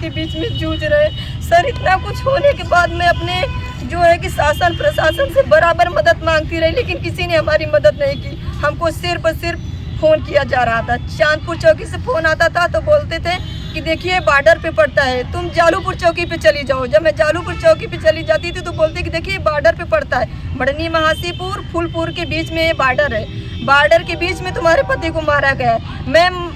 के बीच में जूझ रहे। सर इतना कुछ होने के बाद मैं अपने जो है कि शासन प्रशासन से बराबर मदद मांगती रही, लेकिन किसी ने हमारी मदद नहीं की। हमको सिर्फ और सिर्फ फ़ोन किया जा रहा था। चांदपुर चौकी से फ़ोन आता था तो बोलते थे कि देखिए बॉर्डर पे पड़ता है, तुम जालूपुर चौकी पे चली जाओ। जब मैं जालूपुर चौकी पे चली जाती थी तो बोलते कि देखिए बॉर्डर पे पड़ता है, मढ़नी महासीपुर फूलपुर के बीच में ये बॉर्डर है, बॉर्डर के बीच में तुम्हारे पति को मारा गया है।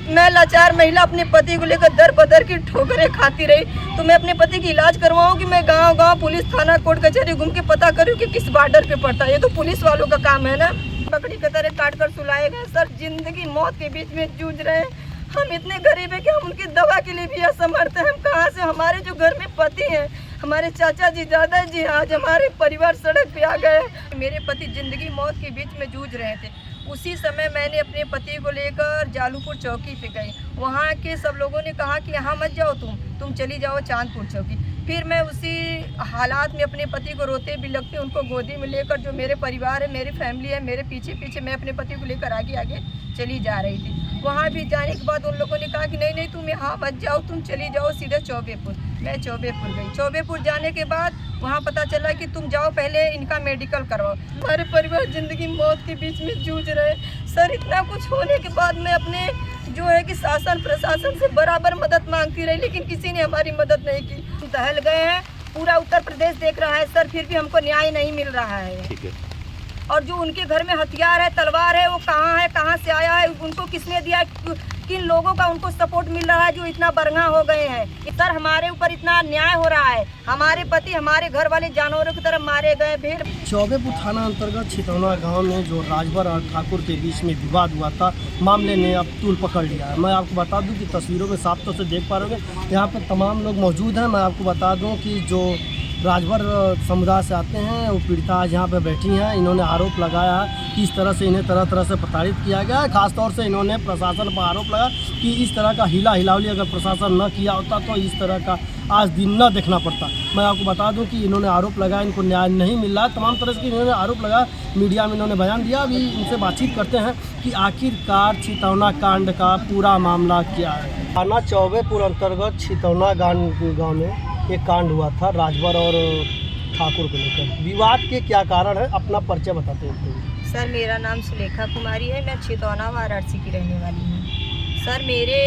मैं लाचार महिला अपने पति को लेकर दर बदर की ठोकरें खाती रही। तो मैं अपने पति की इलाज करवाऊँ कि मैं गाँव गाँव पुलिस थाना कोर्ट कचहरी घूम के पता करूँ कि किस बॉर्डर पे पड़ता है। ये तो पुलिस वालों का काम है ना। बकरी की तरह काट कर सुलाए गए। सर जिंदगी मौत के बीच में जूझ रहे हैं। हम इतने गरीब हैं कि हम उनकी दवा के लिए भी असमर्थ हैं। हम कहाँ से, हमारे जो घर में पति हैं, हमारे चाचा जी दादाजी, आज हमारे परिवार सड़क पे आ गए। मेरे पति जिंदगी मौत के बीच में जूझ रहे थे। उसी समय मैंने अपने पति को लेकर जालूपुर चौकी पे गई। वहाँ के सब लोगों ने कहा कि यहाँ मत जाओ, तुम चली जाओ चांदपुर चौकी। फिर मैं उसी हालात में अपने पति को रोते बिलखते उनको गोदी में लेकर, जो मेरे परिवार है, मेरी फैमिली है, मेरे पीछे पीछे मैं अपने पति को लेकर आगे आगे चली जा रही थी। वहाँ भी जाने के बाद उन लोगों ने कहा कि नहीं नहीं तुम यहाँ मत जाओ, तुम चली जाओ सीधे चौबेपुर। मैं चौबेपुर गई। चौबेपुर जाने के बाद वहाँ पता चला कि तुम जाओ पहले इनका मेडिकल करवाओ। हमारे परिवार जिंदगी मौत के बीच में जूझ रहे। सर इतना कुछ होने के बाद मैं अपने जो है कि शासन प्रशासन से बराबर मदद मांगती रही, लेकिन किसी ने हमारी मदद नहीं की। दहल गए हैं, पूरा उत्तर प्रदेश देख रहा है सर, फिर भी हमको न्याय नहीं मिल रहा है। ठीक है। और जो उनके घर में हथियार है, तलवार है, वो कहाँ है, कहाँ से आया है, उनको किसने दिया, किन लोगों का उनको सपोर्ट मिल रहा है जो इतना बरंगा हो गए हैं। सर हमारे ऊपर इतना अन्याय हो रहा है। हमारे पति हमारे घर वाले जानवरों की तरफ मारे गए। फिर चौबेपुर थाना अंतर्गत छितौना गांव में जो राजभर और ठाकुर के बीच में विवाद हुआ था, मामले ने अब तूल पकड़ लिया है। मैं आपको बता दूं कि तस्वीरों में साफ तौर से देख पा रहे हैं, यहाँ पर तमाम लोग मौजूद हैं। मैं आपको बता दूं कि जो राजभर समुदाय से आते हैं वो पीड़िता आज यहाँ पर बैठी हैं। इन्होंने आरोप लगाया है कि इस तरह से इन्हें तरह तरह से प्रताड़ित किया गया है। खासतौर से इन्होंने प्रशासन पर आरोप लगाया कि इस तरह का हिला हिलावली अगर प्रशासन न किया होता तो इस तरह का आज दिन न देखना पड़ता। मैं आपको बता दूं कि इन्होंने आरोप लगाया, इनको न्याय नहीं मिल रहा है। तमाम तरह से इन्होंने आरोप लगाया, मीडिया में इन्होंने बयान दिया। अभी इनसे बातचीत करते हैं कि आखिरकार छितौना कांड का पूरा मामला क्या है। थाना चौबेपुर अंतर्गत छितौना गाँव में एक कांड हुआ था राजभर और ठाकुर को लेकर। विवाद के क्या कारण है, अपना परिचय बताते हैं। सर मेरा नाम सुलेखा कुमारी है, मैं छितौना वाराणसी की रहने वाली हूँ। सर मेरे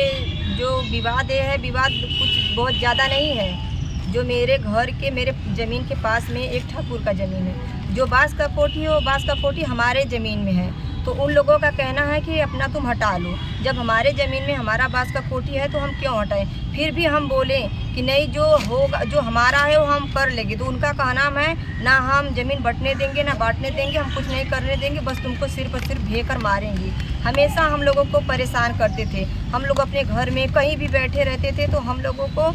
जो विवाद है, विवाद कुछ बहुत ज़्यादा नहीं है। जो मेरे घर के, मेरे ज़मीन के पास में एक ठाकुर का ज़मीन है, जो बांस का कोठी है, वो बांस का कोठी हमारे ज़मीन में है। तो उन लोगों का कहना है कि अपना तुम हटा लो। जब हमारे ज़मीन में हमारा बांस का कोठी है तो हम क्यों हटाएं। फिर भी हम बोले कि नहीं, जो होगा, जो हमारा है वो हम कर लेंगे। तो उनका कहना है ना हम ज़मीन बंटने देंगे, ना बांटने देंगे, हम कुछ नहीं करने देंगे, बस तुमको सिर्फ और सिर्फ भेज कर मारेंगे। हमेशा हम लोगों को परेशान करते थे। हम लोग अपने घर में कहीं भी बैठे रहते थे तो हम लोगों को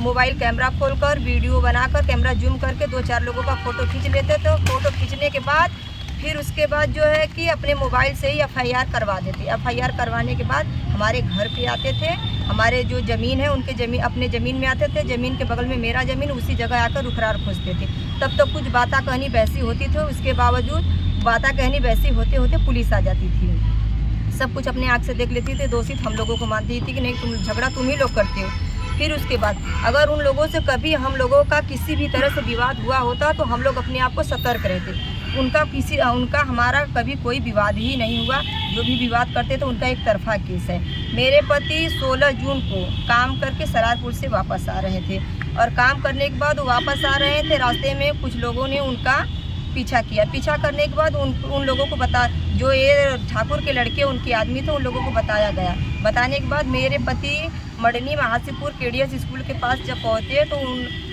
मोबाइल कैमरा खोलकर वीडियो बनाकर कैमरा जूम करके 2-4 लोगों का फ़ोटो खींच लेते थे। फ़ोटो खींचने के बाद फिर उसके बाद जो है कि अपने मोबाइल से ही एफआईआर करवा देते। एफआईआर करवाने के बाद हमारे घर पे आते थे, हमारे जो ज़मीन है उनके ज़मीन, अपने ज़मीन में आते थे। ज़मीन के बगल में मेरा ज़मीन, उसी जगह आकर रुखरार खोजते थे। तब तक कुछ बाता कहनी वैसी होती थी। उसके बावजूद बाता कहनी वैसी होते होते पुलिस आ जाती थी। सब कुछ अपने आँख से देख लेती थी। दोषित हम लोगों को मानती थी कि नहीं, तुम झगड़ा तुम ही लोग करते हो। फिर उसके बाद अगर उन लोगों से कभी हम लोगों का किसी भी तरह से विवाद हुआ होता तो हम लोग अपने आप को सतर्क रहते। उनका हमारा कभी कोई विवाद ही नहीं हुआ। जो भी विवाद करते थे उनका एक तरफा केस है। मेरे पति 16 जून को काम करके सरारपुर से वापस आ रहे थे और काम करने के बाद वो वापस आ रहे थे। रास्ते में कुछ लोगों ने उनका पीछा किया। पीछा करने के बाद उन लोगों को जो ये ठाकुर के लड़के उनके आदमी थे, उन लोगों को बताया गया। बताने के बाद मेरे पति मढ़नी महासीपुर केडीएस स्कूल के पास जब पहुँचे तो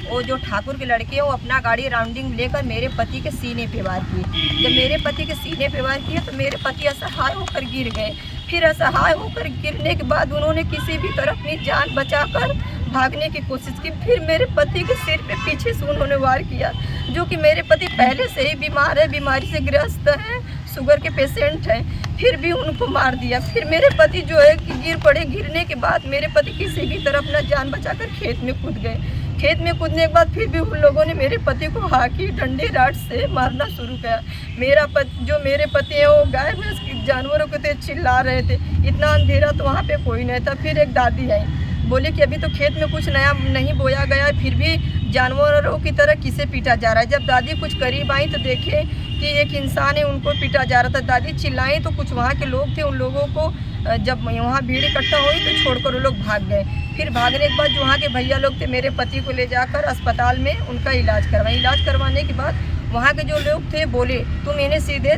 वो जो ठाकुर के लड़के हैं वो अपना गाड़ी राउंडिंग लेकर मेरे पति के सीने पे वार किए। जब मेरे पति के सीने पे वार किए तो मेरे पति असहाय होकर गिर गए। फिर असहाय होकर गिरने के बाद उन्होंने किसी भी तरह अपनी जान बचाकर भागने की कोशिश की। फिर मेरे पति के सिर पे पीछे से उन्होंने वार किया। जो कि मेरे पति पहले से ही बीमार है, बीमारी से ग्रस्त है, शुगर के पेशेंट हैं, फिर भी उनको मार दिया। फिर मेरे पति जो है कि गिर पड़े। गिरने के बाद मेरे पति किसी भी तरह अपना जान बचाकर खेत में कूद गए। खेत में कूदने के बाद फिर भी उन लोगों ने मेरे पति को हाकी डंडे राड से मारना शुरू किया। मेरे पति है वो गाय भैंस जानवरों के तो चिल्ला रहे थे। इतना अंधेरा तो वहाँ पे कोई नहीं था। फिर एक दादी आई। बोले कि अभी तो खेत में कुछ नया नहीं बोया गया है, फिर भी जानवरों की तरह किसे पीटा जा रहा है। जब दादी कुछ करीब आई तो देखे कि एक इंसान है, उनको पीटा जा रहा था। दादी चिल्लाई तो कुछ वहाँ के लोग थे, उन लोगों को जब वहाँ भीड़ इकट्ठा हुई तो छोड़कर वो लोग भाग गए। फिर भागने के बाद जो वहाँ के भैया लोग थे, मेरे पति को ले जाकर अस्पताल में उनका इलाज करवाया। इलाज करवाने के बाद वहाँ के जो लोग थे बोले तुम इन्हें सीधे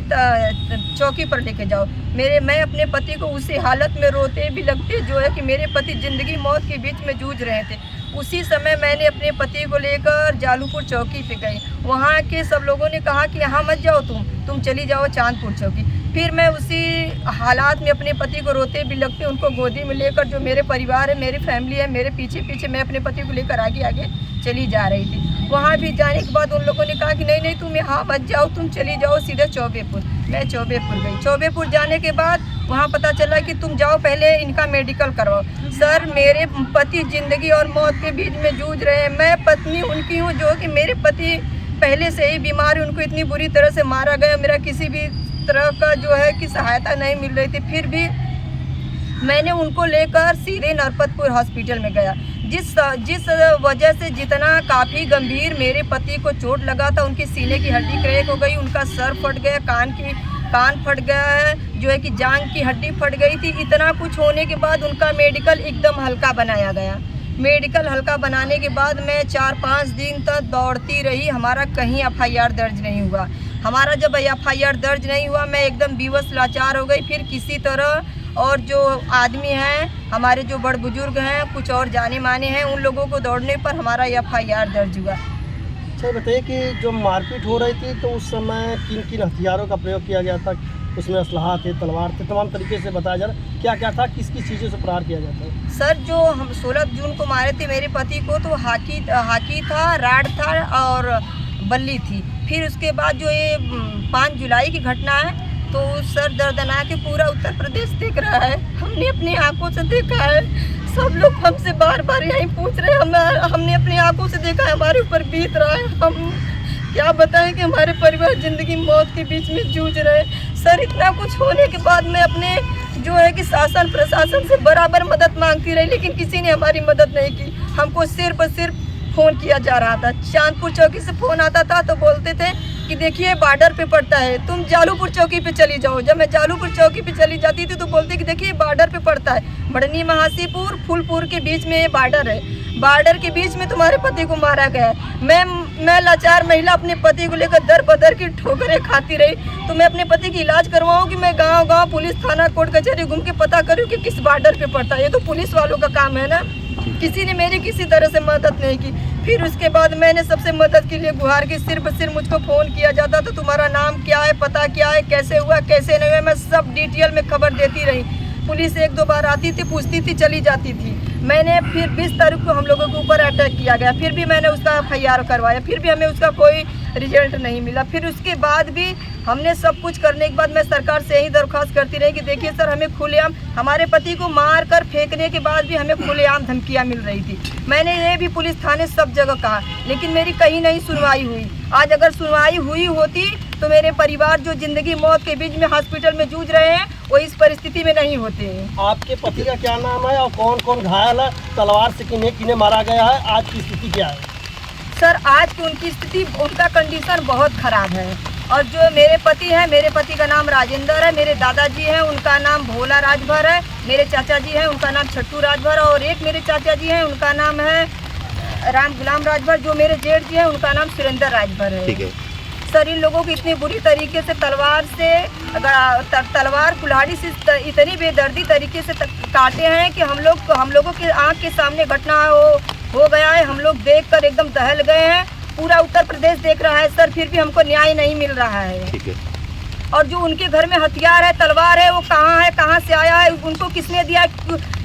चौकी पर लेके जाओ। मैं अपने पति को उसी हालत में रोते भी लगते जो है कि मेरे पति ज़िंदगी मौत के बीच में जूझ रहे थे। उसी समय मैंने अपने पति को लेकर जालूपुर चौकी पे गई। वहाँ के सब लोगों ने कहा कि यहाँ मत जाओ, तुम चली जाओ चांदपुर चौकी। फिर मैं उसी हालात में अपने पति को रोते भी लगते उनको गोदी में लेकर, जो मेरे परिवार है, मेरी फैमिली है, मेरे पीछे पीछे मैं अपने पति को लेकर आगे आगे चली जा रही थी। वहाँ भी जाने के बाद उन लोगों ने कहा कि नहीं तुम यहाँ मत जाओ, तुम चली जाओ सीधे चौबेपुर। मैं चौबेपुर गई। चौबेपुर जाने के बाद वहाँ पता चला कि तुम जाओ पहले इनका मेडिकल करवाओ। सर, मेरे पति ज़िंदगी और मौत के बीच में जूझ रहे हैं। मैं पत्नी उनकी हूँ जो कि मेरे पति पहले से ही बीमार है, उनको इतनी बुरी तरह से मारा गया, मेरा किसी भी तरह का जो है कि सहायता नहीं मिल रही थी। फिर भी मैंने उनको लेकर सीधे नरपतपुर हॉस्पिटल में गया। जिस वजह से जितना काफ़ी गंभीर मेरे पति को चोट लगा था, उनकी सीने की हड्डी क्रैक हो गई, उनका सर फट गया, कान फट गया है, जो है कि जांघ की हड्डी फट गई थी। इतना कुछ होने के बाद उनका मेडिकल एकदम हल्का बनाया गया। मेडिकल हल्का बनाने के बाद मैं 4-5 दिन तक दौड़ती रही, हमारा कहीं FIR दर्ज नहीं हुआ। हमारा जब FIR दर्ज नहीं हुआ, मैं एकदम बेबस लाचार हो गई। फिर किसी तरह और जो आदमी हैं, हमारे जो बड़ बुजुर्ग हैं, कुछ और जाने माने हैं, उन लोगों को दौड़ने पर हमारा FIR दर्ज हुआ। अच्छा बताइए कि जो मारपीट हो रही थी तो उस समय किन किन हथियारों का प्रयोग किया गया था? उसमें असलहा थे, तलवार थे, तमाम तरीके से बताया जा रहा है क्या क्या था, किस किस चीज़ों से प्रहार किया जाता है? सर, जो हम 16 जून को मारे थे मेरे पति को, तो हाकी था, राड था और बल्ली थी। फिर उसके बाद जो ये 5 जुलाई की घटना है, तो सर दर्दनाक के पूरा उत्तर प्रदेश देख रहा है। हमने अपनी आंखों से देखा है, सब लोग हमसे बार बार यही पूछ रहे हैं, हमने अपनी आंखों से देखा है, हमारे ऊपर बीत रहा है। हम क्या बताएं कि हमारे परिवार ज़िंदगी मौत के बीच में जूझ रहे हैं। सर, इतना कुछ होने के बाद मैं अपने जो है कि शासन प्रशासन से बराबर मदद मांगती रही, लेकिन किसी ने हमारी मदद नहीं की। हमको सिर्फ फ़ोन किया जा रहा था। चांदपुर चौकी से फ़ोन आता था तो बोलते थे कि देखिए बॉर्डर पे पड़ता है, तुम जालूपुर चौकी पे चली जाओ। जब मैं जालूपुर चौकी पे चली जाती थी तो बोलते कि देखिए बॉर्डर पे पड़ता है, बढ़नी महासीपुर फूलपुर के बीच में ये बॉर्डर है, बॉर्डर के बीच में तुम्हारे पति को मारा गया है। मैं लाचार महिला अपने पति को लेकर दर बदर की ठोकरें खाती रही। तो मैं अपने पति की इलाज करवाऊँ कि मैं गाँव पुलिस थाना कोर्ट कचहरी घूम के पता करूँ कि किस बॉर्डर पे पड़ता है? ये तो पुलिस वालों का काम है ना। किसी ने मेरी किसी तरह से मदद नहीं की। फिर उसके बाद मैंने सबसे मदद के लिए गुहार की। सिर्फ मुझको फ़ोन किया जाता तो तुम्हारा नाम क्या है, पता क्या है, कैसे हुआ, कैसे नहीं हुआ, मैं सब डिटेल में खबर देती रही। पुलिस 1-2 बार आती थी, पूछती थी, चली जाती थी। मैंने फिर 20 तारीख को हम लोगों के ऊपर अटैक किया गया, फिर भी मैंने उसका FIR करवाया, फिर भी हमें उसका कोई रिजल्ट नहीं मिला। फिर उसके बाद भी हमने सब कुछ करने के बाद मैं सरकार से यही दरख्वास्त करती रही कि देखिए सर, हमें खुलेआम, हमारे पति को मार कर फेंकने के बाद भी हमें खुलेआम धमकियाँ मिल रही थी। मैंने ये भी पुलिस थाने सब जगह कहा, लेकिन मेरी कहीं नहीं सुनवाई हुई। आज अगर सुनवाई हुई होती तो मेरे परिवार जो ज़िंदगी मौत के बीच में हॉस्पिटल में जूझ रहे हैं, वो इस परिस्थिति में नहीं होते। आपके पति का क्या नाम है और कौन कौन घायल है? तलवार से किन्हें मारा गया है? आज की स्थिति क्या है? सर, आज की उनकी स्थिति, उनका कंडीशन बहुत ख़राब है। और जो मेरे पति हैं, मेरे पति का नाम राजेंद्र है, मेरे दादाजी हैं उनका नाम भोला राजभर है, मेरे चाचा जी हैं उनका नाम छट्टू राजभर, और एक मेरे चाचा जी हैं उनका नाम है राम गुलाम राजभर, जो मेरे जेठ जी हैं उनका नाम सुरेंद्र राजभर है। ठीक है सर, इन लोगों को इतनी बुरी तरीके से तलवार कुल्हाड़ी से इतनी बेदर्दी तरीके से काटे हैं कि हम लोगों के आँख के सामने घटना हो गया है। हम लोग देखकर एकदम दहल गए हैं। पूरा उत्तर प्रदेश देख रहा है सर, फिर भी हमको न्याय नहीं मिल रहा है। ठीक है। और जो उनके घर में हथियार है, तलवार है, वो कहाँ है, कहाँ से आया है, उनको किसने दिया,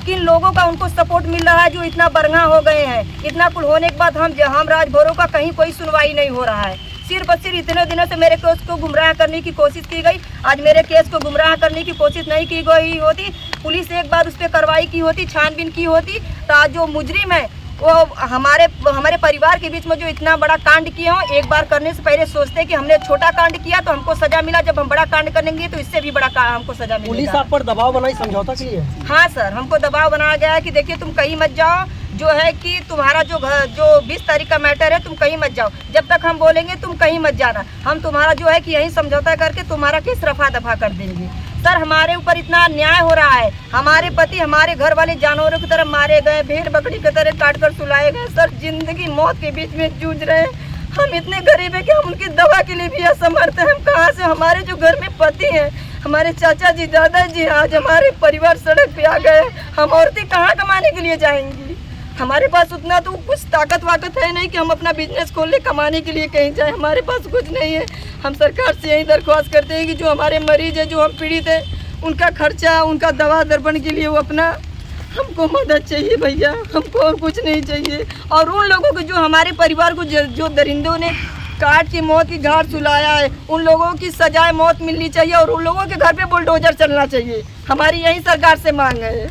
किन लोगों का उनको सपोर्ट मिल रहा है जो इतना बरंगा हो गए हैं। इतना कुल होने के बाद हम राजभरों का कहीं कोई सुनवाई नहीं हो रहा है। सिर्फ इतने दिनों से मेरे केस को गुमराह करने की कोशिश की गई। आज मेरे केस को गुमराह करने की कोशिश नहीं की गई होती, पुलिस एक बार उस पर कार्रवाई की होती, छानबीन की होती, तो आज जो मुजरिम है वो हमारे परिवार के बीच में जो इतना बड़ा कांड किए हों, एक बार करने से पहले सोचते कि हमने छोटा कांड किया तो हमको सजा मिला, जब हम बड़ा कांड करेंगे तो इससे भी बड़ा हमको सजा मिलेगा। पुलिस आप पर दबाव बनाई समझौता के लिए? हाँ सर, हमको दबाव बनाया गया है कि देखिए तुम कहीं मत जाओ, जो है कि तुम्हारा जो 20 तारीख का मैटर है तुम कहीं मत जाओ, जब तक हम बोलेंगे तुम कहीं मत जाना, हम तुम्हारा जो है कि यही समझौता करके तुम्हारा केस रफा दफा कर देंगे। सर हमारे ऊपर इतना अन्याय हो रहा है, हमारे पति हमारे घर वाले जानवरों की तरह मारे गए, भेड़ बकरी की तरह काट कर सुलाए गए। सर जिंदगी मौत के बीच में जूझ रहे हैं, हम इतने गरीब हैं कि हम उनकी दवा के लिए भी असमर्थ हैं। हम कहाँ से, हमारे जो घर में पति हैं, हमारे चाचा जी दादाजी, आज हमारे परिवार सड़क पे आ गए, हम औरतें कहाँ कमाने के लिए जाएंगी? हमारे पास उतना तो कुछ ताकत वाकत है नहीं कि हम अपना बिजनेस खोल ले कमाने के लिए कहीं जाए, हमारे पास कुछ नहीं है। हम सरकार से यही दरख्वास्त करते हैं कि जो हमारे मरीज हैं, जो हम पीड़ित हैं, उनका खर्चा, उनका दवा दर्पण के लिए वो अपना हमको मदद चाहिए भैया, हमको और कुछ नहीं चाहिए। और उन लोगों को जो हमारे परिवार को जो दरिंदों ने काट के मौत की घाट सुलाया है, उन लोगों की सजाए मौत मिलनी चाहिए और उन लोगों के घर पे बुलडोजर चलना चाहिए। हमारी यही सरकार से मांग है।